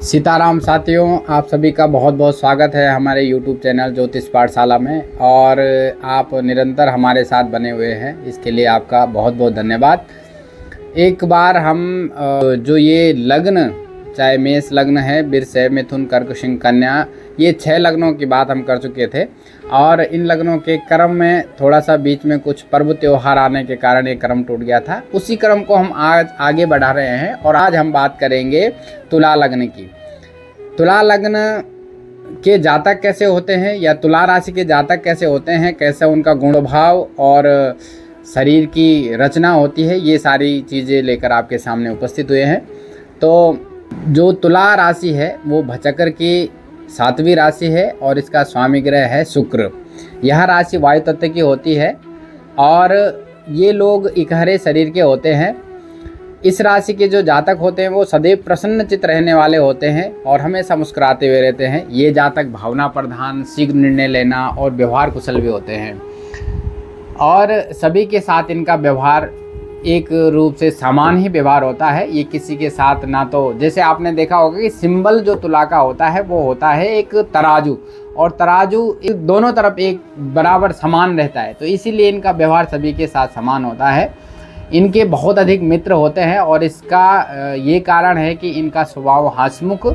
सीताराम साथियों, आप सभी का बहुत बहुत स्वागत है हमारे YouTube चैनल ज्योतिष पाठशाला में। और आप निरंतर हमारे साथ बने हुए हैं, इसके लिए आपका बहुत बहुत धन्यवाद। एक बार हम जो ये लग्न, चाहे मेष लग्न है, वृषभ, मिथुन, कर्क, सिंह, कन्या, ये 6 लग्नों की बात हम कर चुके थे। और इन लग्नों के क्रम में थोड़ा सा बीच में कुछ पर्व त्योहार आने के कारण ये क्रम टूट गया था। उसी क्रम को हम आज आगे बढ़ा रहे हैं और आज हम बात करेंगे तुला लग्न की। तुला लग्न के जातक कैसे होते हैं या तुला राशि के जातक कैसे होते हैं, कैसे उनका गुण भाव और शरीर की रचना होती है, ये सारी चीज़ें लेकर आपके सामने उपस्थित हुए हैं। तो जो तुला राशि है वो भचक्र की 7वीं राशि है और इसका स्वामी ग्रह है शुक्र। यह राशि वायु तत्व की होती है और ये लोग इकहरे शरीर के होते हैं। इस राशि के जो जातक होते हैं वो सदैव प्रसन्नचित्त रहने वाले होते हैं और हमेशा मुस्कुराते हुए रहते हैं। ये जातक भावना प्रधान, शीघ्र निर्णय लेना और व्यवहार कुशल भी होते हैं और सभी के साथ इनका व्यवहार एक रूप से समान ही व्यवहार होता है। ये किसी के साथ ना, तो जैसे आपने देखा होगा कि सिंबल जो तुला का होता है वो होता है एक तराजू, और तराजू दोनों तरफ एक बराबर समान रहता है, तो इसीलिए इनका व्यवहार सभी के साथ समान होता है। इनके बहुत अधिक मित्र होते हैं और इसका ये कारण है कि इनका स्वभाव हंसमुख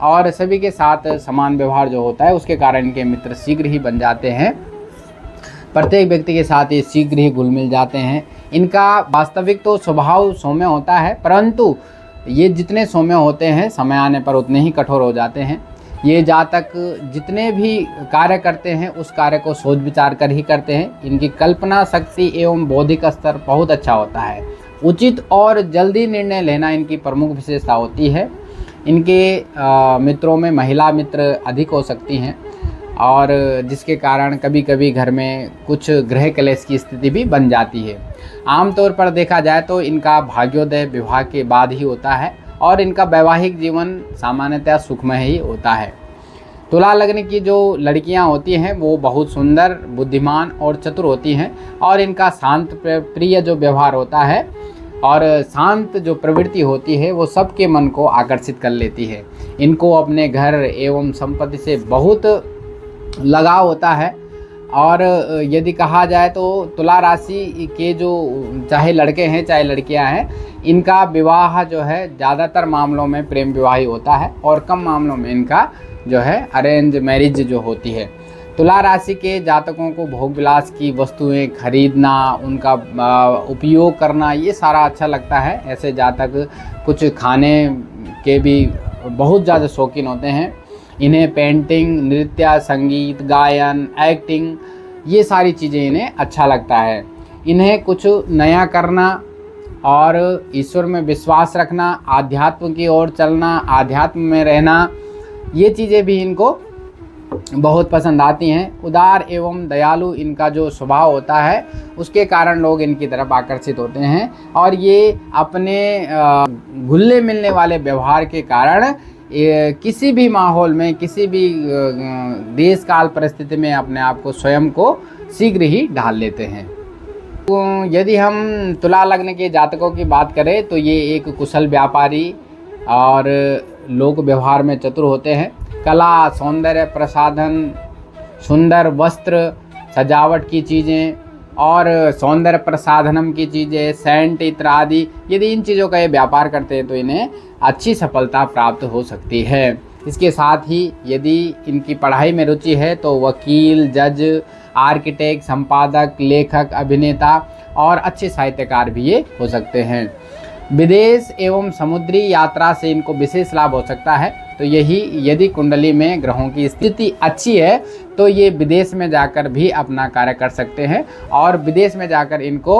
और सभी के साथ समान व्यवहार जो होता है उसके कारण इनके मित्र शीघ्र ही बन जाते हैं। प्रत्येक व्यक्ति के साथ ये शीघ्र ही घुल मिल जाते हैं। इनका वास्तविक तो स्वभाव सौम्य होता है, परंतु ये जितने सौम्य होते हैं समय आने पर उतने ही कठोर हो जाते हैं। ये जातक जितने भी कार्य करते हैं उस कार्य को सोच विचार कर ही करते हैं। इनकी कल्पना शक्ति एवं बौद्धिक स्तर बहुत अच्छा होता है। उचित और जल्दी निर्णय लेना इनकी प्रमुख विशेषता होती है। इनके मित्रों में महिला मित्र अधिक हो सकती हैं और जिसके कारण कभी कभी घर में कुछ गृह कलेश की स्थिति भी बन जाती है। आमतौर पर देखा जाए तो इनका भाग्योदय विवाह के बाद ही होता है और इनका वैवाहिक जीवन सामान्यतः सुखमय ही होता है। तुला लग्न की जो लड़कियां होती हैं वो बहुत सुंदर, बुद्धिमान और चतुर होती हैं और इनका शांत प्रिय जो व्यवहार होता है और शांत जो प्रवृत्ति होती है वो सबके मन को आकर्षित कर लेती है। इनको अपने घर एवं संपत्ति से बहुत लगाव होता है। और यदि कहा जाए तो तुला राशि के जो चाहे लड़के हैं चाहे लड़कियां हैं, इनका विवाह जो है ज़्यादातर मामलों में प्रेम विवाह ही होता है और कम मामलों में इनका जो है अरेंज मैरिज जो होती है। तुला राशि के जातकों को भोग विलास की वस्तुएं खरीदना, उनका उपयोग करना, ये सारा अच्छा लगता है। ऐसे जातक कुछ खाने के भी बहुत ज़्यादा शौकीन होते हैं। इन्हें पेंटिंग, नृत्य, संगीत, गायन, एक्टिंग, ये सारी चीज़ें इन्हें अच्छा लगता है। इन्हें कुछ नया करना और ईश्वर में विश्वास रखना, आध्यात्म की ओर चलना, आध्यात्म में रहना, ये चीज़ें भी इनको बहुत पसंद आती हैं। उदार एवं दयालु इनका जो स्वभाव होता है उसके कारण लोग इनकी तरफ आकर्षित होते हैं और ये अपने घुलने मिलने वाले व्यवहार के कारण किसी भी माहौल में, किसी भी देश काल परिस्थिति में अपने आप को स्वयं को शीघ्र ही ढाल लेते हैं। तो यदि हम तुला लग्न के जातकों की बात करें तो ये एक कुशल व्यापारी और लोक व्यवहार में चतुर होते हैं। कला, सौंदर्य प्रसाधन, सुंदर वस्त्र, सजावट की चीज़ें और सौंदर्य प्रसाधनम की चीज़ें, सेंट इत्यादि, यदि इन चीज़ों का ये व्यापार करते हैं तो इन्हें अच्छी सफलता प्राप्त हो सकती है। इसके साथ ही यदि इनकी पढ़ाई में रुचि है तो वकील, जज, आर्किटेक्ट, संपादक, लेखक, अभिनेता और अच्छे साहित्यकार भी ये हो सकते हैं। विदेश एवं समुद्री यात्रा से इनको विशेष लाभ हो सकता है। तो यही यदि कुंडली में ग्रहों की स्थिति अच्छी है तो ये विदेश में जाकर भी अपना कार्य कर सकते हैं और विदेश में जाकर इनको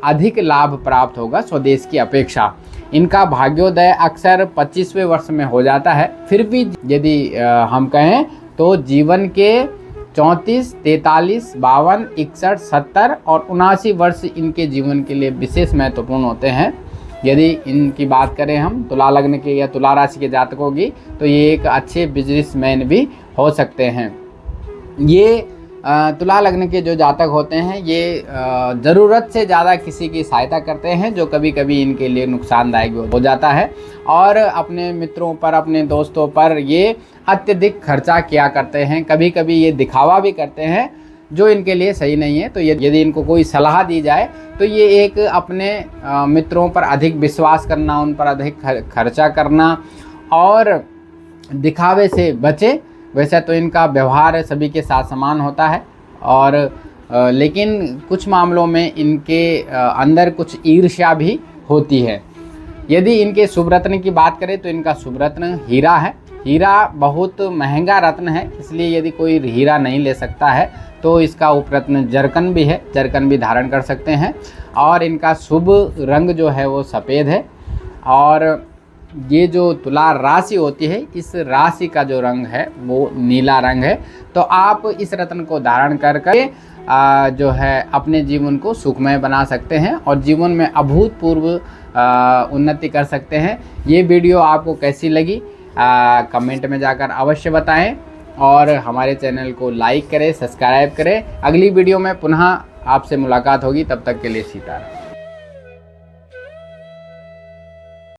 अधिक लाभ प्राप्त होगा स्वदेश की अपेक्षा। इनका भाग्योदय अक्सर 25वें वर्ष में हो जाता है। फिर भी यदि हम कहें तो जीवन के 34, 43, 52, 61, 70 और 79 वर्ष इनके जीवन के लिए विशेष महत्वपूर्ण होते हैं। यदि इनकी बात करें हम तुला लग्न के या तुला राशि के जातकों की, तो ये एक अच्छे बिजनेसमैन भी हो सकते हैं। ये तुला लग्न के जो जातक होते हैं ये ज़रूरत से ज़्यादा किसी की सहायता करते हैं, जो कभी कभी इनके लिए नुकसानदायक हो जाता है। और अपने मित्रों पर, अपने दोस्तों पर ये अत्यधिक खर्चा किया करते हैं। कभी कभी ये दिखावा भी करते हैं जो इनके लिए सही नहीं है। तो यदि इनको कोई सलाह दी जाए तो ये एक अपने मित्रों पर अधिक विश्वास करना, उन पर अधिक खर्चा करना और दिखावे से बचे। वैसे तो इनका व्यवहार सभी के साथ समान होता है, और लेकिन कुछ मामलों में इनके अंदर कुछ ईर्ष्या भी होती है। यदि इनके शुभ रत्न की बात करें तो इनका शुभ रत्न हीरा है। हीरा बहुत महंगा रत्न है, इसलिए यदि कोई हीरा नहीं ले सकता है तो इसका उपरत्न जरकन भी है, जरकन भी धारण कर सकते हैं। और इनका शुभ रंग जो है वो सफ़ेद है। और ये जो तुला राशि होती है, इस राशि का जो रंग है वो नीला रंग है। तो आप इस रत्न को धारण करके जो है अपने जीवन को सुखमय बना सकते हैं और जीवन में अभूतपूर्व उन्नति कर सकते हैं। ये वीडियो आपको कैसी लगी कमेंट में जाकर अवश्य बताएं, और हमारे चैनल को लाइक करें, सब्सक्राइब करें। अगली वीडियो में पुनः आपसे मुलाकात होगी, तब तक के लिए सीताराम।